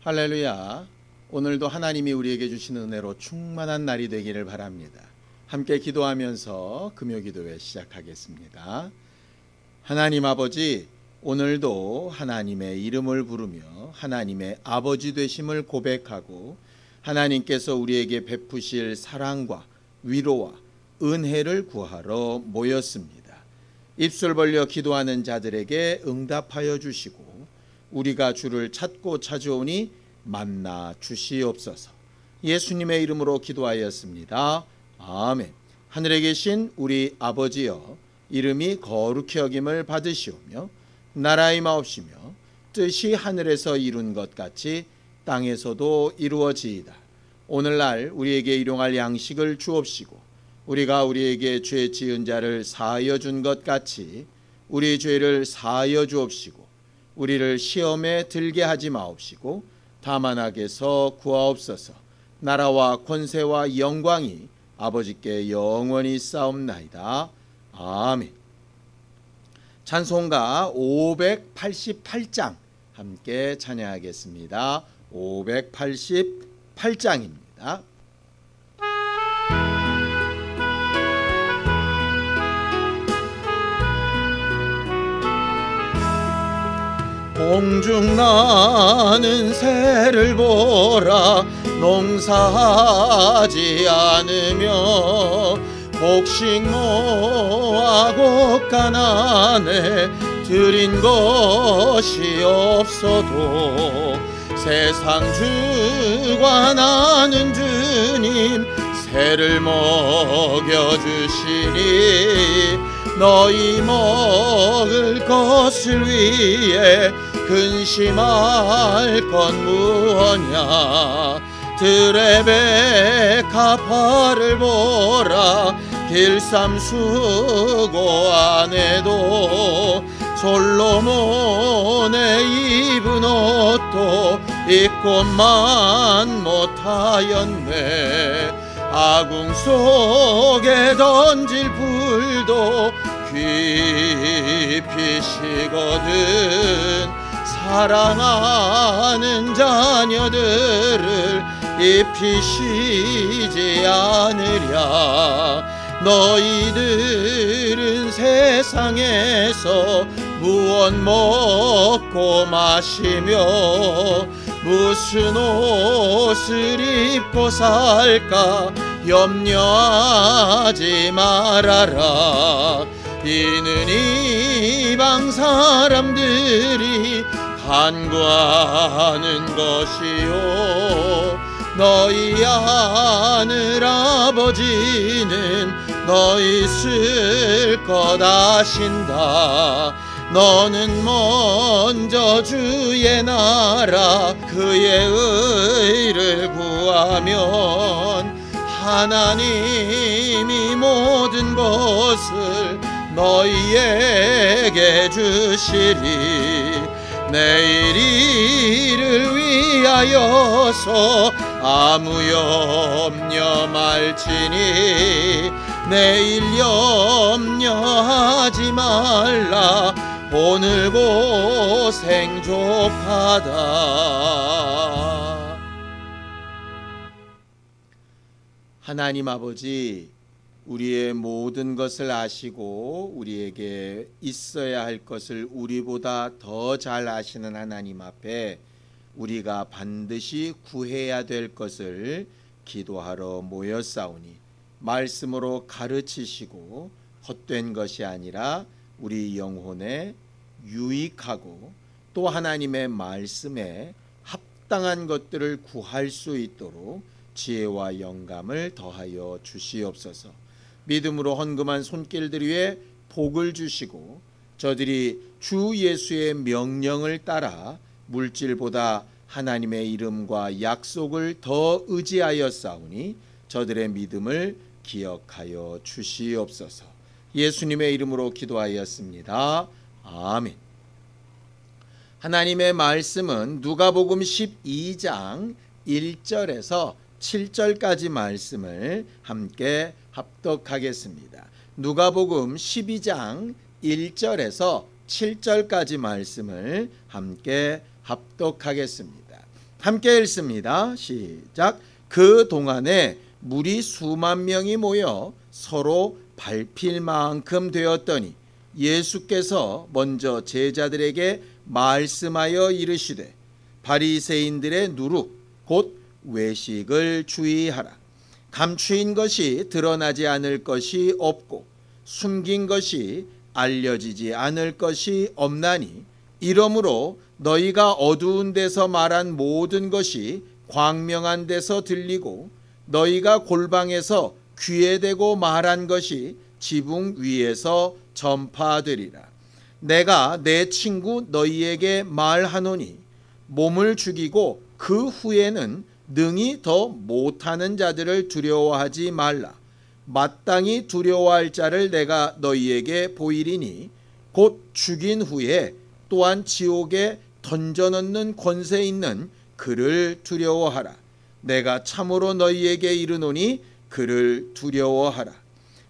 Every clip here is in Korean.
할렐루야. 오늘도 하나님이 우리에게 주시는 은혜로 충만한 날이 되기를 바랍니다. 함께 기도하면서 금요기도회 시작하겠습니다. 하나님 아버지, 오늘도 하나님의 이름을 부르며 하나님의 아버지 되심을 고백하고 하나님께서 우리에게 베푸실 사랑과 위로와 은혜를 구하러 모였습니다. 입술 벌려 기도하는 자들에게 응답하여 주시고 우리가 주를 찾고 찾아오니 만나 주시옵소서. 예수님의 이름으로 기도하였습니다. 아멘. 하늘에 계신 우리 아버지여, 이름이 거룩히 여김을 받으시오며 나라의 마옵시며 뜻이 하늘에서 이룬 것 같이 땅에서도 이루어지이다. 오늘날 우리에게 일용할 양식을 주옵시고 우리가 우리에게 죄 지은 자를 사하여 준 것 같이 우리 죄를 사하여 주옵시고 우리를 시험에 들게 하지 마옵시고 다만 악에서 구하옵소서. 나라와 권세와 영광이 아버지께 영원히 있사옵나이다. 아멘. 찬송가 588장 함께 찬양하겠습니다. 588장입니다. 공중 나는 새를 보라. 농사하지 않으며 곡식 모아 가난에 드린 것이 없어도 세상 주관하는 주님 새를 먹여주시니 너희 먹을 것을 위해 근심할 건 무엇냐. 들의 백합화를 보라. 길쌈 수고 안 해도 솔로몬의 입은 옷도 입고만 못하였네. 아궁 속에 던질 불도 깊이 시거든 사랑하는 자녀들을 입히시지 않으랴. 너희들은 세상에서 무엇 먹고 마시며 무슨 옷을 입고 살까 염려하지 말아라. 이는 이방 사람들이 간구하는 것이요 너희 하늘 아버지는 너희 쓸 것 아신다. 너는 먼저 주의 나라 그의 의를 구하면 하나님이 모든 것을 너희에게 주시리. 내일 일을 위하여서 아무 염려 말지니 내일 염려하지 말라. 오늘 고생 족하다. 하나님 아버지, 우리의 모든 것을 아시고 우리에게 있어야 할 것을 우리보다 더 잘 아시는 하나님 앞에 우리가 반드시 구해야 될 것을 기도하러 모였사오니 말씀으로 가르치시고 헛된 것이 아니라 우리 영혼에 유익하고 또 하나님의 말씀에 합당한 것들을 구할 수 있도록 지혜와 영감을 더하여 주시옵소서. 믿음으로 헌금한 손길들 위에 복을 주시고 저들이 주 예수의 명령을 따라 물질보다 하나님의 이름과 약속을 더 의지하여 싸우니 저들의 믿음을 기억하여 주시옵소서. 예수님의 이름으로 기도하였습니다. 아멘. 하나님의 말씀은 누가복음 12장 1절에서 7절까지 말씀을 함께 합독하겠습니다. 누가복음 12장 1절에서 7절까지 말씀을 함께 합독하겠습니다. 함께 읽습니다. 시작. 그 동안에 물이 수만 명이 모여 서로 밟힐 만큼 되었더니 예수께서 먼저 제자들에게 말씀하여 이르시되 바리새인들의 누룩 곧 외식을 주의하라. 감추인 것이 드러나지 않을 것이 없고 숨긴 것이 알려지지 않을 것이 없나니 이러므로 너희가 어두운 데서 말한 모든 것이 광명한 데서 들리고 너희가 골방에서 귀에 대고 말한 것이 지붕 위에서 전파되리라. 내가 내 친구 너희에게 말하노니 몸을 죽이고 그 후에는 능히 더 못하는 자들을 두려워하지 말라. 마땅히 두려워할 자를 내가 너희에게 보이리니 곧 죽인 후에 또한 지옥에 던져넣는 권세 있는 그를 두려워하라. 내가 참으로 너희에게 이르노니 그를 두려워하라.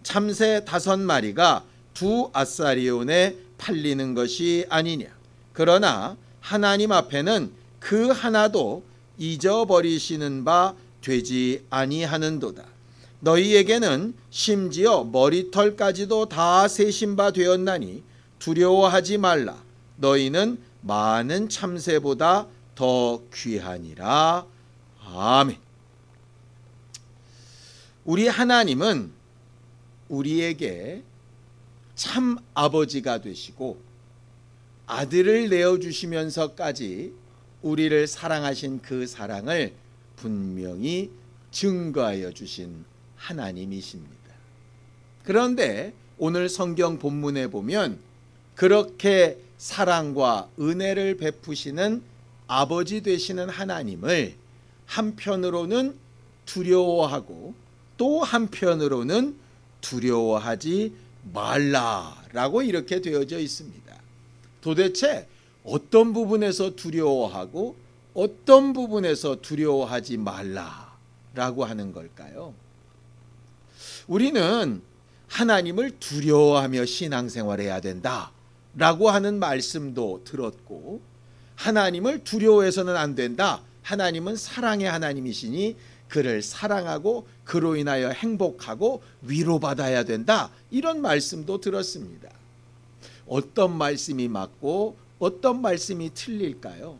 참새 5마리가 2아사리온에 팔리는 것이 아니냐. 그러나 하나님 앞에는 그 하나도 잊어버리시는 바 되지 아니하는도다. 너희에게는 심지어 머리털까지도 다 세신 바 되었나니 두려워하지 말라. 너희는 많은 참새보다 더 귀하니라. 아멘. 우리 하나님은 우리에게 참 아버지가 되시고 아들을 내어주시면서까지 우리를 사랑하신 그 사랑을 분명히 증거하여 주신 하나님이십니다. 그런데 오늘 성경 본문에 보면 그렇게 사랑과 은혜를 베푸시는 아버지 되시는 하나님을 한편으로는 두려워하고 또 한편으로는 두려워하지 말라라고 이렇게 되어져 있습니다. 도대체 어떤 부분에서 두려워하고 어떤 부분에서 두려워하지 말라라고 하는 걸까요? 우리는 하나님을 두려워하며 신앙생활해야 된다라고 하는 말씀도 들었고 하나님을 두려워해서는 안 된다. 하나님은 사랑의 하나님이시니 그를 사랑하고 그로 인하여 행복하고 위로받아야 된다. 이런 말씀도 들었습니다. 어떤 말씀이 맞고 어떤 말씀이 틀릴까요?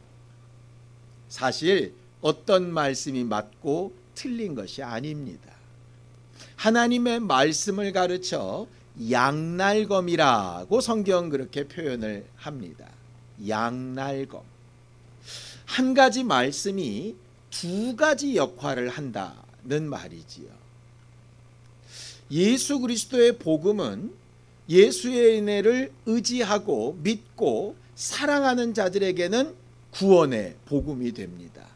사실 어떤 말씀이 맞고 틀린 것이 아닙니다. 하나님의 말씀을 가르쳐 양날검이라고 성경 그렇게 표현을 합니다. 양날검. 한 가지 말씀이 2가지 역할을 한다는 말이지요. 예수 그리스도의 복음은 예수의 은혜를 의지하고 믿고 사랑하는 자들에게는 구원의 복음이 됩니다.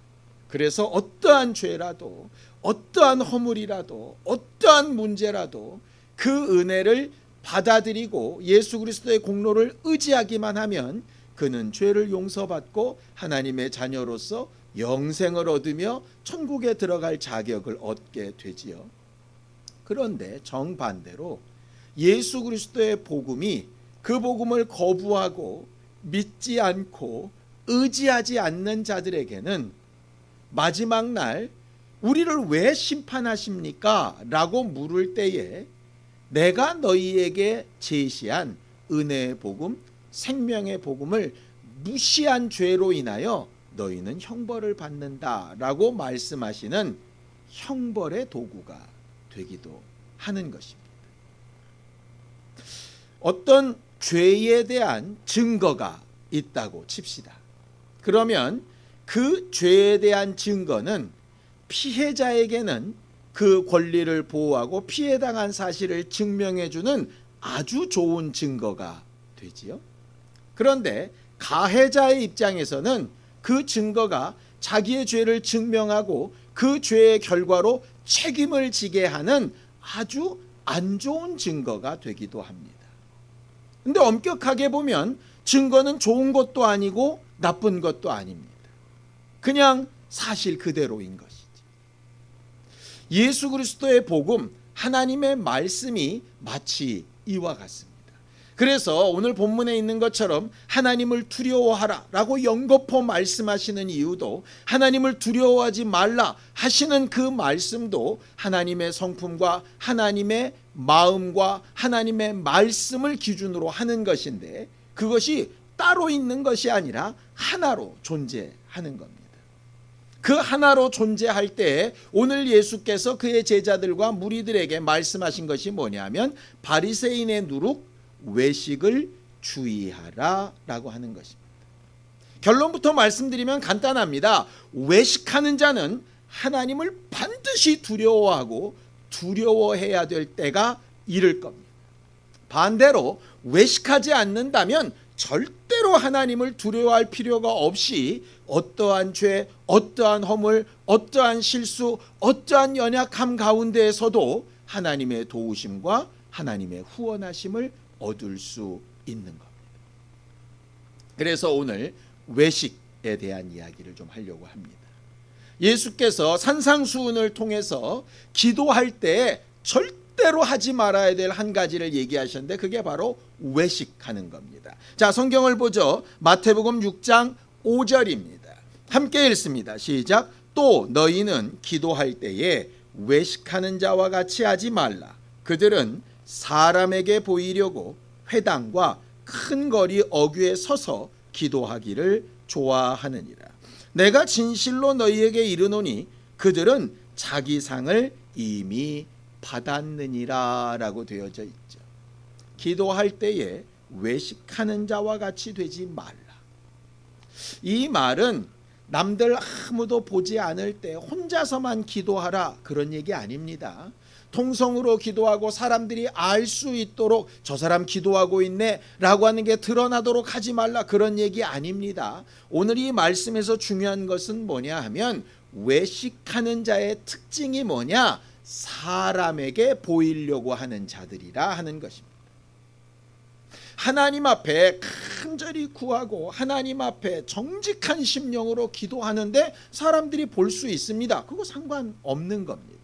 그래서 어떠한 죄라도 어떠한 허물이라도 어떠한 문제라도 그 은혜를 받아들이고 예수 그리스도의 공로를 의지하기만 하면 그는 죄를 용서받고 하나님의 자녀로서 영생을 얻으며 천국에 들어갈 자격을 얻게 되지요. 그런데 정반대로 예수 그리스도의 복음이 그 복음을 거부하고 믿지 않고 의지하지 않는 자들에게는 마지막 날 우리를 왜 심판하십니까? 라고 물을 때에 내가 너희에게 제시한 은혜의 복음, 생명의 복음을 무시한 죄로 인하여 너희는 형벌을 받는다라고 말씀하시는 형벌의 도구가 되기도 하는 것입니다. 어떤 죄에 대한 증거가 있다고 칩시다. 그러면 그 죄에 대한 증거는 피해자에게는 그 권리를 보호하고 피해당한 사실을 증명해주는 아주 좋은 증거가 되지요. 그런데 가해자의 입장에서는 그 증거가 자기의 죄를 증명하고 그 죄의 결과로 책임을 지게 하는 아주 안 좋은 증거가 되기도 합니다. 근데 엄격하게 보면 증거는 좋은 것도 아니고 나쁜 것도 아닙니다. 그냥 사실 그대로인 것이지. 예수 그리스도의 복음, 하나님의 말씀이 마치 이와 같습니다. 그래서 오늘 본문에 있는 것처럼 하나님을 두려워하라 라고 연거푸 말씀하시는 이유도, 하나님을 두려워하지 말라 하시는 그 말씀도 하나님의 성품과 하나님의 마음과 하나님의 말씀을 기준으로 하는 것인데, 그것이 따로 있는 것이 아니라 하나로 존재하는 겁니다. 그 하나로 존재할 때 오늘 예수께서 그의 제자들과 무리들에게 말씀하신 것이 뭐냐면, 바리새인의 누룩 외식을 주의하라 라고 하는 것입니다. 결론부터 말씀드리면 간단합니다. 외식하는 자는 하나님을 반드시 두려워하고 두려워해야 될 때가 이를 겁니다. 반대로 외식하지 않는다면 절대로 하나님을 두려워할 필요가 없이 어떠한 죄, 어떠한 허물, 어떠한 실수, 어떠한 연약함 가운데에서도 하나님의 도우심과 하나님의 후원하심을 얻을 수 있는 겁니다. 그래서 오늘 외식에 대한 이야기를 좀 하려고 합니다. 예수께서 산상수훈을 통해서 기도할 때 절대로 하지 말아야 될 한 가지를 얘기하셨는데, 그게 바로 외식하는 겁니다. 자, 성경을 보죠. 마태복음 6장 5절입니다. 함께 읽습니다. 시작. 또 너희는 기도할 때에 외식하는 자와 같이 하지 말라. 그들은 사람에게 보이려고 회당과 큰 거리 어귀에 서서 기도하기를 좋아하느니라. 내가 진실로 너희에게 이르노니 그들은 자기 상을 이미 받았느니라 라고 되어져 있죠. 기도할 때에 외식하는 자와 같이 되지 말라. 이 말은 남들 아무도 보지 않을 때 혼자서만 기도하라 그런 얘기 아닙니다. 통성으로 기도하고 사람들이 알 수 있도록 저 사람 기도하고 있네 라고 하는 게 드러나도록 하지 말라 그런 얘기 아닙니다. 오늘 이 말씀에서 중요한 것은 뭐냐 하면, 외식하는 자의 특징이 뭐냐? 사람에게 보이려고 하는 자들이라 하는 것입니다. 하나님 앞에 간절히 구하고 하나님 앞에 정직한 심령으로 기도하는데 사람들이 볼 수 있습니다. 그거 상관없는 겁니다.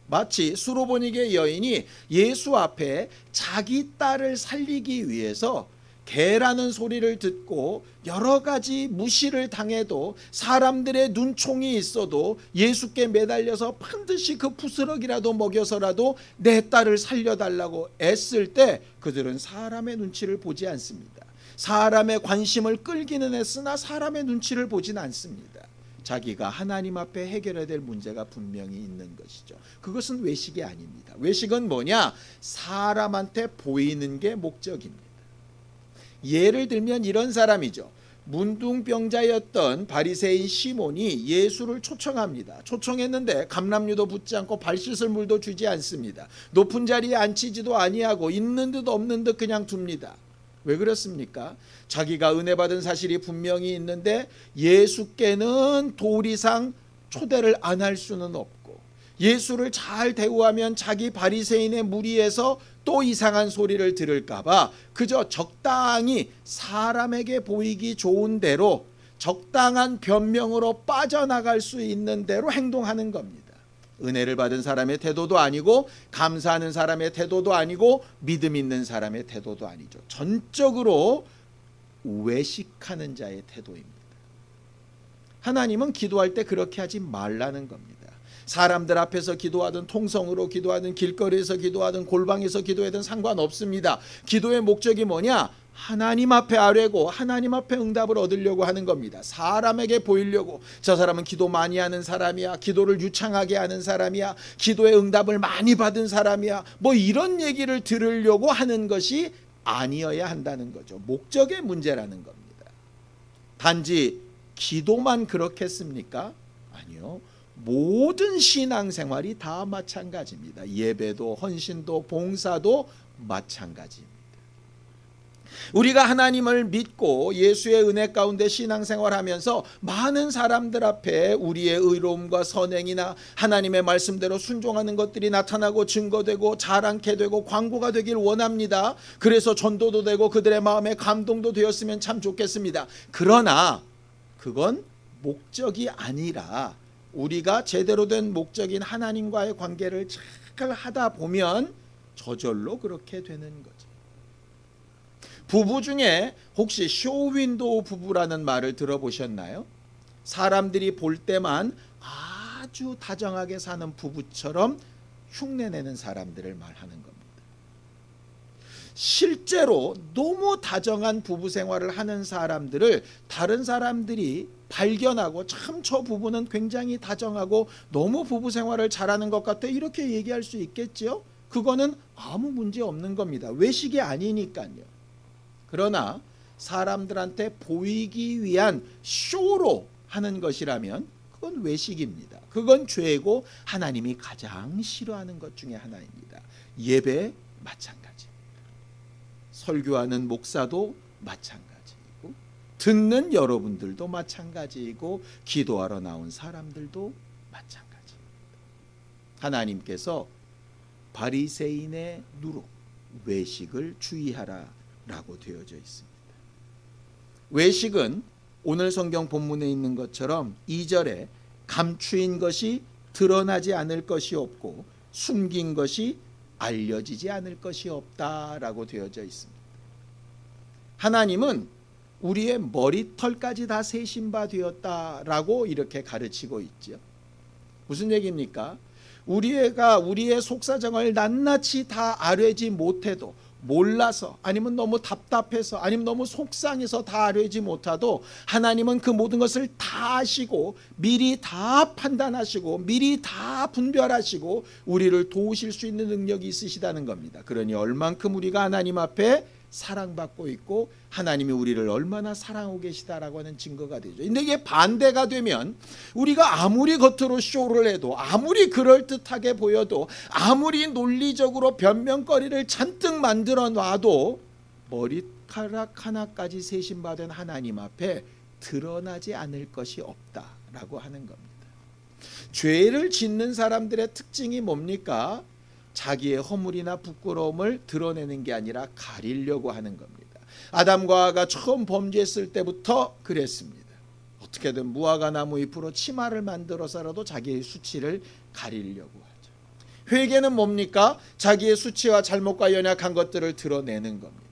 마치 수로보니게 여인이 예수 앞에 자기 딸을 살리기 위해서 개라는 소리를 듣고 여러 가지 무시를 당해도 사람들의 눈총이 있어도 예수께 매달려서 반드시 그 부스러기라도 먹여서라도 내 딸을 살려달라고 애쓸 때 그들은 사람의 눈치를 보지 않습니다. 사람의 관심을 끌기는 했으나 사람의 눈치를 보진 않습니다. 자기가 하나님 앞에 해결해야 될 문제가 분명히 있는 것이죠. 그것은 외식이 아닙니다. 외식은 뭐냐? 사람한테 보이는 게 목적입니다. 예를 들면 이런 사람이죠. 문둥병자였던 바리새인 시몬이 예수를 초청합니다. 초청했는데 감람류도 붙지 않고 발 씻을 물도 주지 않습니다. 높은 자리에 앉히지도 아니하고 있는 듯 없는 듯 그냥 둡니다. 왜 그렇습니까? 자기가 은혜 받은 사실이 분명히 있는데 예수께는 도리상 초대를 안 할 수는 없고, 예수를 잘 대우하면 자기 바리새인의 무리에서 또 이상한 소리를 들을까봐 그저 적당히 사람에게 보이기 좋은 대로 적당한 변명으로 빠져나갈 수 있는 대로 행동하는 겁니다. 은혜를 받은 사람의 태도도 아니고, 감사하는 사람의 태도도 아니고, 믿음 있는 사람의 태도도 아니죠. 전적으로 외식하는 자의 태도입니다. 하나님은 기도할 때 그렇게 하지 말라는 겁니다. 사람들 앞에서 기도하든 통성으로 기도하든 길거리에서 기도하든 골방에서 기도하든 상관없습니다. 기도의 목적이 뭐냐? 하나님 앞에 아뢰고 하나님 앞에 응답을 얻으려고 하는 겁니다. 사람에게 보이려고 저 사람은 기도 많이 하는 사람이야, 기도를 유창하게 하는 사람이야, 기도의 응답을 많이 받은 사람이야, 뭐 이런 얘기를 들으려고 하는 것이 아니어야 한다는 거죠. 목적의 문제라는 겁니다. 단지 기도만 그렇겠습니까? 아니요. 모든 신앙생활이 다 마찬가지입니다. 예배도 헌신도 봉사도 마찬가지입니다. 우리가 하나님을 믿고 예수의 은혜 가운데 신앙생활하면서 많은 사람들 앞에 우리의 의로움과 선행이나 하나님의 말씀대로 순종하는 것들이 나타나고 증거되고 자랑케 되고 광고가 되길 원합니다. 그래서 전도도 되고 그들의 마음에 감동도 되었으면 참 좋겠습니다. 그러나 그건 목적이 아니라 우리가 제대로 된 목적인 하나님과의 관계를 잘 하다 보면 저절로 그렇게 되는 거죠. 부부 중에 혹시 쇼윈도우 부부라는 말을 들어보셨나요? 사람들이 볼 때만 아주 다정하게 사는 부부처럼 흉내내는 사람들을 말하는 겁니다. 실제로 너무 다정한 부부 생활을 하는 사람들을 다른 사람들이 발견하고 참 저 부부는 굉장히 다정하고 너무 부부 생활을 잘하는 것 같아 이렇게 얘기할 수 있겠죠. 그거는 아무 문제 없는 겁니다. 외식이 아니니까요. 그러나 사람들한테 보이기 위한 쇼로 하는 것이라면 그건 외식입니다. 그건 죄고 하나님이 가장 싫어하는 것 중에 하나입니다. 예배 마찬가지입니다. 설교하는 목사도 마찬가지이고 듣는 여러분들도 마찬가지이고 기도하러 나온 사람들도 마찬가지입니다. 하나님께서 바리새인의 누룩 외식을 주의하라 라고 되어져 있습니다. 외식은 오늘 성경 본문에 있는 것처럼 2절에 감추인 것이 드러나지 않을 것이 없고 숨긴 것이 알려지지 않을 것이 없다라고 되어져 있습니다. 하나님은 우리의 머리털까지 다 세신 바 되었다라고 이렇게 가르치고 있죠. 무슨 얘기입니까? 우리의 속사정을 낱낱이 다 알지 못해도 몰라서 아니면 너무 답답해서 아니면 너무 속상해서 다 알지 못하도 하나님은 그 모든 것을 다 아시고 미리 다 판단하시고 미리 다 분별하시고 우리를 도우실 수 있는 능력이 있으시다는 겁니다. 그러니 얼만큼 우리가 하나님 앞에 사랑받고 있고 하나님이 우리를 얼마나 사랑하고 계시다라고 하는 증거가 되죠. 근데 이게 반대가 되면 우리가 아무리 겉으로 쇼를 해도 아무리 그럴듯하게 보여도 아무리 논리적으로 변명거리를 잔뜩 만들어 놔도 머리카락 하나까지 세신받은 하나님 앞에 드러나지 않을 것이 없다라고 하는 겁니다. 죄를 짓는 사람들의 특징이 뭡니까? 자기의 허물이나 부끄러움을 드러내는 게 아니라 가리려고 하는 겁니다. 아담과 하와가 처음 범죄했을 때부터 그랬습니다. 어떻게든 무화과 나무 잎으로 치마를 만들어서라도 자기의 수치를 가리려고 하죠. 회개는 뭡니까? 자기의 수치와 잘못과 연약한 것들을 드러내는 겁니다.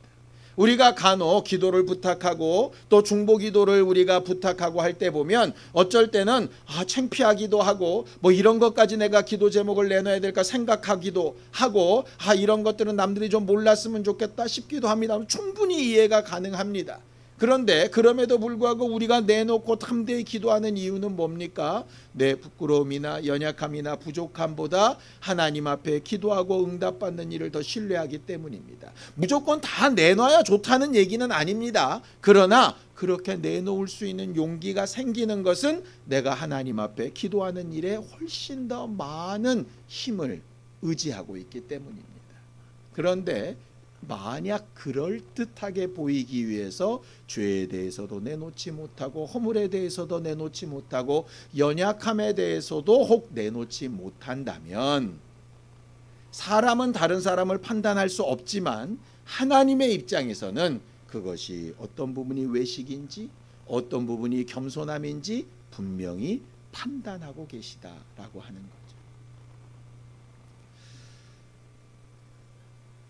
우리가 간혹 기도를 부탁하고 또 중보 기도를 우리가 부탁하고 할 때 보면 어쩔 때는 창피하기도 하고 뭐 이런 것까지 내가 기도 제목을 내놔야 될까 생각하기도 하고 이런 것들은 남들이 좀 몰랐으면 좋겠다 싶기도 합니다. 충분히 이해가 가능합니다. 그런데 그럼에도 불구하고 우리가 내놓고 담대히 기도하는 이유는 뭡니까? 내 부끄러움이나 연약함이나 부족함보다 하나님 앞에 기도하고 응답받는 일을 더 신뢰하기 때문입니다. 무조건 다 내놔야 좋다는 얘기는 아닙니다. 그러나 그렇게 내놓을 수 있는 용기가 생기는 것은 내가 하나님 앞에 기도하는 일에 훨씬 더 많은 힘을 의지하고 있기 때문입니다. 그런데 만약 그럴듯하게 보이기 위해서 죄에 대해서도 내놓지 못하고 허물에 대해서도 내놓지 못하고 연약함에 대해서도 혹 내놓지 못한다면 사람은 다른 사람을 판단할 수 없지만 하나님의 입장에서는 그것이 어떤 부분이 외식인지 어떤 부분이 겸손함인지 분명히 판단하고 계시다라고 하는 거죠.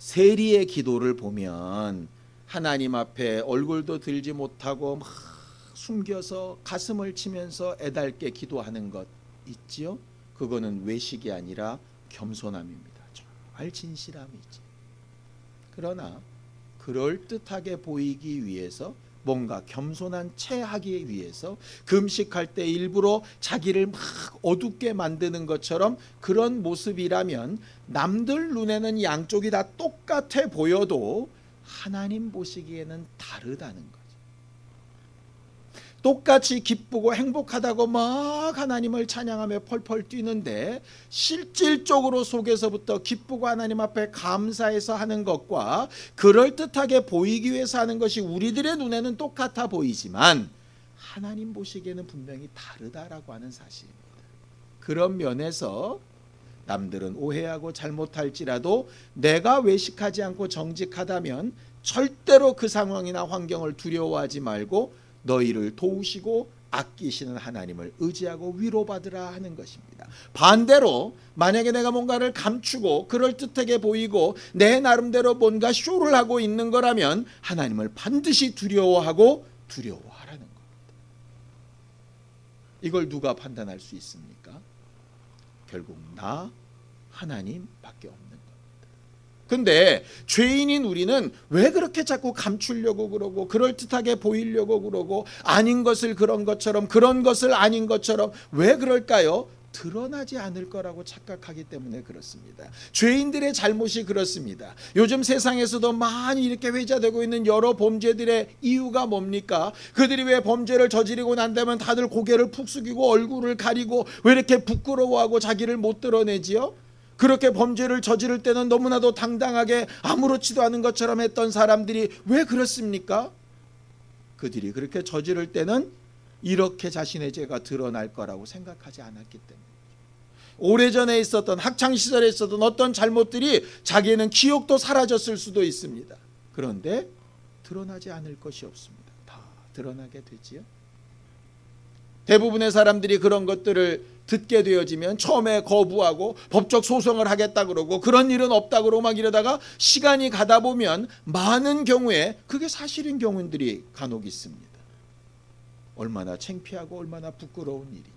세리의 기도를 보면 하나님 앞에 얼굴도 들지 못하고 막 숨겨서 가슴을 치면서 애달게 기도하는 것 있지요? 그거는 외식이 아니라 겸손함입니다. 정말 진실함이지. 그러나 그럴듯하게 보이기 위해서 뭔가 겸손한 채 하기 위해서 금식할 때 일부러 자기를 막 어둡게 만드는 것처럼 그런 모습이라면 남들 눈에는 양쪽이 다 똑같아 보여도 하나님 보시기에는 다르다는 거죠. 똑같이 기쁘고 행복하다고 막 하나님을 찬양하며 펄펄 뛰는데 실질적으로 속에서부터 기쁘고 하나님 앞에 감사해서 하는 것과 그럴듯하게 보이기 위해서 하는 것이 우리들의 눈에는 똑같아 보이지만 하나님 보시기에는 분명히 다르다라고 하는 사실입니다. 그런 면에서 남들은 오해하고 잘못할지라도 내가 외식하지 않고 정직하다면 절대로 그 상황이나 환경을 두려워하지 말고 너희를 도우시고 아끼시는 하나님을 의지하고 위로받으라 하는 것입니다. 반대로 만약에 내가 뭔가를 감추고 그럴듯하게 보이고 내 나름대로 뭔가 쇼를 하고 있는 거라면 하나님을 반드시 두려워하고 두려워하라는 겁니다. 이걸 누가 판단할 수 있습니까? 결국 나 하나님밖에 없는 겁니다. 근데 죄인인 우리는 왜 그렇게 자꾸 감추려고 그러고 그럴듯하게 보이려고 그러고 아닌 것을 그런 것처럼 그런 것을 아닌 것처럼 왜 그럴까요? 드러나지 않을 거라고 착각하기 때문에 그렇습니다. 죄인들의 잘못이 그렇습니다. 요즘 세상에서도 많이 이렇게 회자되고 있는 여러 범죄들의 이유가 뭡니까? 그들이 왜 범죄를 저지르고 난 다음에 다들 고개를 푹 숙이고 얼굴을 가리고 왜 이렇게 부끄러워하고 자기를 못 드러내지요? 그렇게 범죄를 저지를 때는 너무나도 당당하게 아무렇지도 않은 것처럼 했던 사람들이 왜 그렇습니까? 그들이 그렇게 저지를 때는 이렇게 자신의 죄가 드러날 거라고 생각하지 않았기 때문에, 오래전에 있었던 학창시절에 있었던 어떤 잘못들이 자기는 기억도 사라졌을 수도 있습니다. 그런데 드러나지 않을 것이 없습니다. 다 드러나게 되지요. 대부분의 사람들이 그런 것들을 듣게 되어지면 처음에 거부하고 법적 소송을 하겠다 그러고 그런 일은 없다 그러고 막 이러다가 시간이 가다 보면 많은 경우에 그게 사실인 경우들이 간혹 있습니다. 얼마나 창피하고 얼마나 부끄러운 일인지.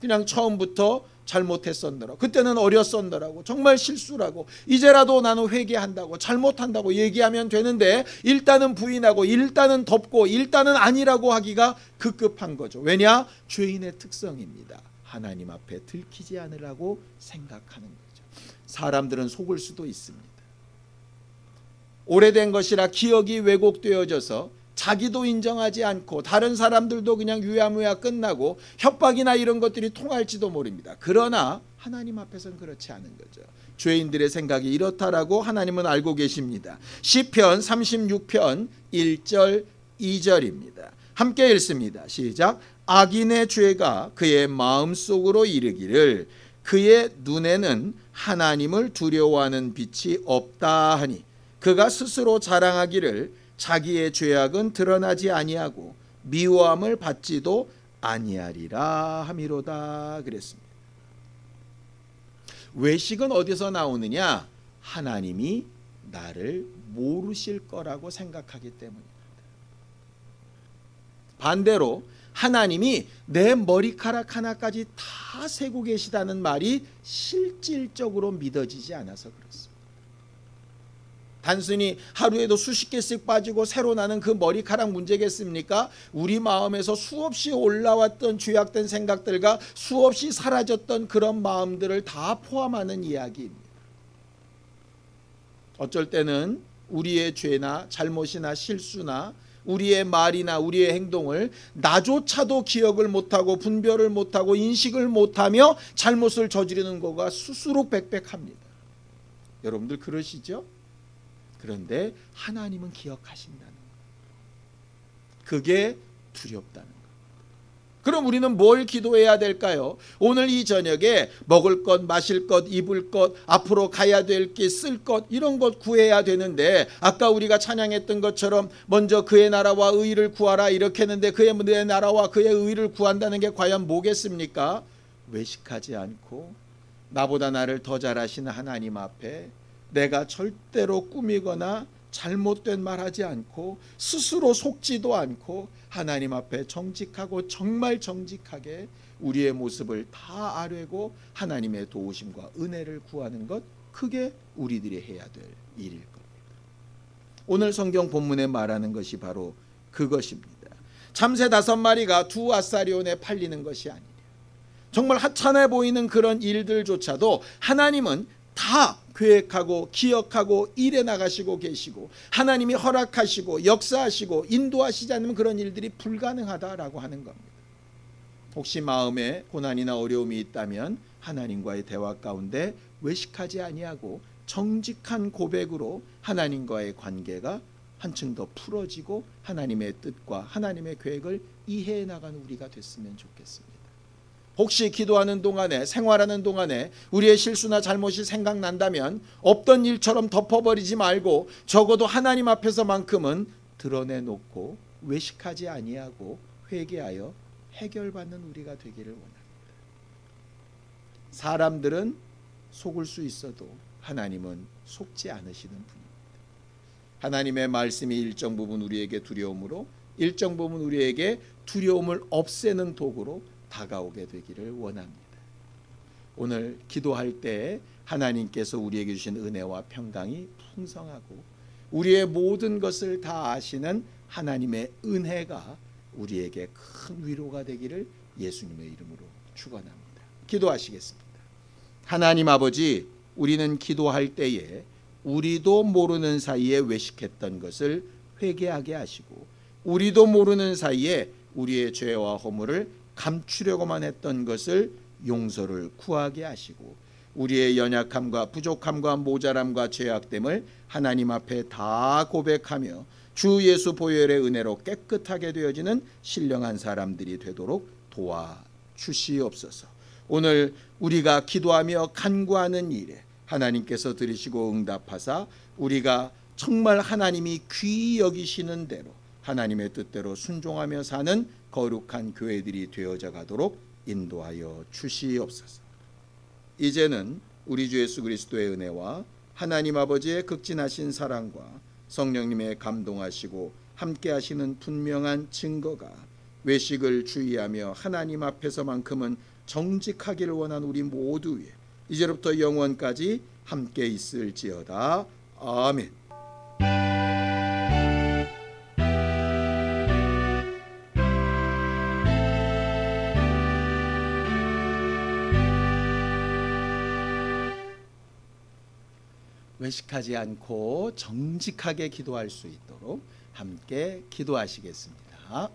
그냥 처음부터 잘못했었더라고, 그때는 어렸었더라고, 정말 실수라고, 이제라도 나는 회개한다고, 잘못한다고 얘기하면 되는데 일단은 부인하고 일단은 덮고 일단은 아니라고 하기가 급급한 거죠. 왜냐? 죄인의 특성입니다. 하나님 앞에 들키지 않으라고 생각하는 거죠. 사람들은 속을 수도 있습니다. 오래된 것이라 기억이 왜곡되어져서 자기도 인정하지 않고 다른 사람들도 그냥 유야무야 끝나고 협박이나 이런 것들이 통할지도 모릅니다. 그러나 하나님 앞에서는 그렇지 않은 거죠. 죄인들의 생각이 이렇다라고 하나님은 알고 계십니다. 시편 36편 1절 2절입니다. 함께 읽습니다. 시작. 악인의 죄가 그의 마음속으로 이르기를 그의 눈에는 하나님을 두려워하는 빛이 없다 하니 그가 스스로 자랑하기를 자기의 죄악은 드러나지 아니하고 미워함을 받지도 아니하리라 함이로다 그랬습니다. 외식은 어디서 나오느냐? 하나님이 나를 모르실 거라고 생각하기 때문입니다. 반대로 하나님이 내 머리카락 하나까지 다 세고 계시다는 말이 실질적으로 믿어지지 않아서 그렇습니다. 단순히 하루에도 수십 개씩 빠지고 새로 나는 그 머리카락 문제겠습니까? 우리 마음에서 수없이 올라왔던 죄악된 생각들과 수없이 사라졌던 그런 마음들을 다 포함하는 이야기입니다. 어쩔 때는 우리의 죄나 잘못이나 실수나 우리의 말이나 우리의 행동을 나조차도 기억을 못하고 분별을 못하고 인식을 못하며 잘못을 저지르는 거가 수수룩백백합니다. 여러분들 그러시죠? 그런데 하나님은 기억하신다는 것. 그게 두렵다는 것. 그럼 우리는 뭘 기도해야 될까요? 오늘 이 저녁에 먹을 것, 마실 것, 입을 것, 앞으로 가야 될 길, 쓸 것 이런 것 구해야 되는데 아까 우리가 찬양했던 것처럼 먼저 그의 나라와 의를 구하라 이렇게 했는데 그의 나라와 그의 의를 구한다는 게 과연 뭐겠습니까? 외식하지 않고 나보다 나를 더 잘하시는 하나님 앞에 내가 절대로 꾸미거나 잘못된 말 하지 않고 스스로 속지도 않고 하나님 앞에 정직하고 정말 정직하게 우리의 모습을 다 아뢰고 하나님의 도우심과 은혜를 구하는 것, 그게 우리들이 해야 될 일일 겁니다. 오늘 성경 본문에 말하는 것이 바로 그것입니다. 참새 5마리가 2아사리온에 팔리는 것이 아니라 정말 하찮아 보이는 그런 일들조차도 하나님은 다 계획하고 기억하고 일해 나가시고 계시고 하나님이 허락하시고 역사하시고 인도하시지 않으면 그런 일들이 불가능하다라고 하는 겁니다. 혹시 마음에 고난이나 어려움이 있다면 하나님과의 대화 가운데 외식하지 아니하고 정직한 고백으로 하나님과의 관계가 한층 더 풀어지고 하나님의 뜻과 하나님의 계획을 이해해 나가는 우리가 됐으면 좋겠습니다. 혹시 기도하는 동안에 생활하는 동안에 우리의 실수나 잘못이 생각난다면 없던 일처럼 덮어버리지 말고 적어도 하나님 앞에서만큼은 드러내놓고 외식하지 아니하고 회개하여 해결받는 우리가 되기를 원합니다. 사람들은 속을 수 있어도 하나님은 속지 않으시는 분입니다. 하나님의 말씀이 일정 부분 우리에게 두려움으로, 일정 부분 우리에게 두려움을 없애는 도구로 다가오게 되기를 원합니다. 오늘 기도할 때 하나님께서 우리에게 주신 은혜와 평강이 풍성하고 우리의 모든 것을 다 아시는 하나님의 은혜가 우리에게 큰 위로가 되기를 예수님의 이름으로 축원합니다. 기도하시겠습니다. 하나님 아버지, 우리는 기도할 때에 우리도 모르는 사이에 외식했던 것을 회개하게 하시고, 우리도 모르는 사이에 우리의 죄와 허물을 감추려고만 했던 것을 용서를 구하게 하시고, 우리의 연약함과 부족함과 모자람과 죄악됨을 하나님 앞에 다 고백하며 주 예수 보혈의 은혜로 깨끗하게 되어지는 신령한 사람들이 되도록 도와주시옵소서. 오늘 우리가 기도하며 간구하는 일에 하나님께서 들으시고 응답하사 우리가 정말 하나님이 귀히 여기시는 대로 하나님의 뜻대로 순종하며 사는 거룩한 교회들이 되어져 가도록 인도하여 주시옵소서. 이제는 우리 주 예수 그리스도의 은혜와 하나님 아버지의 극진하신 사랑과 성령님의 감동하시고 함께하시는 분명한 증거가 외식을 주의하며 하나님 앞에서만큼은 정직하기를 원한 우리 모두 위에 이제로부터 영원까지 함께 있을지어다. 아멘. 외식하지 않고 정직하게 기도할 수 있도록 함께 기도하시겠습니다.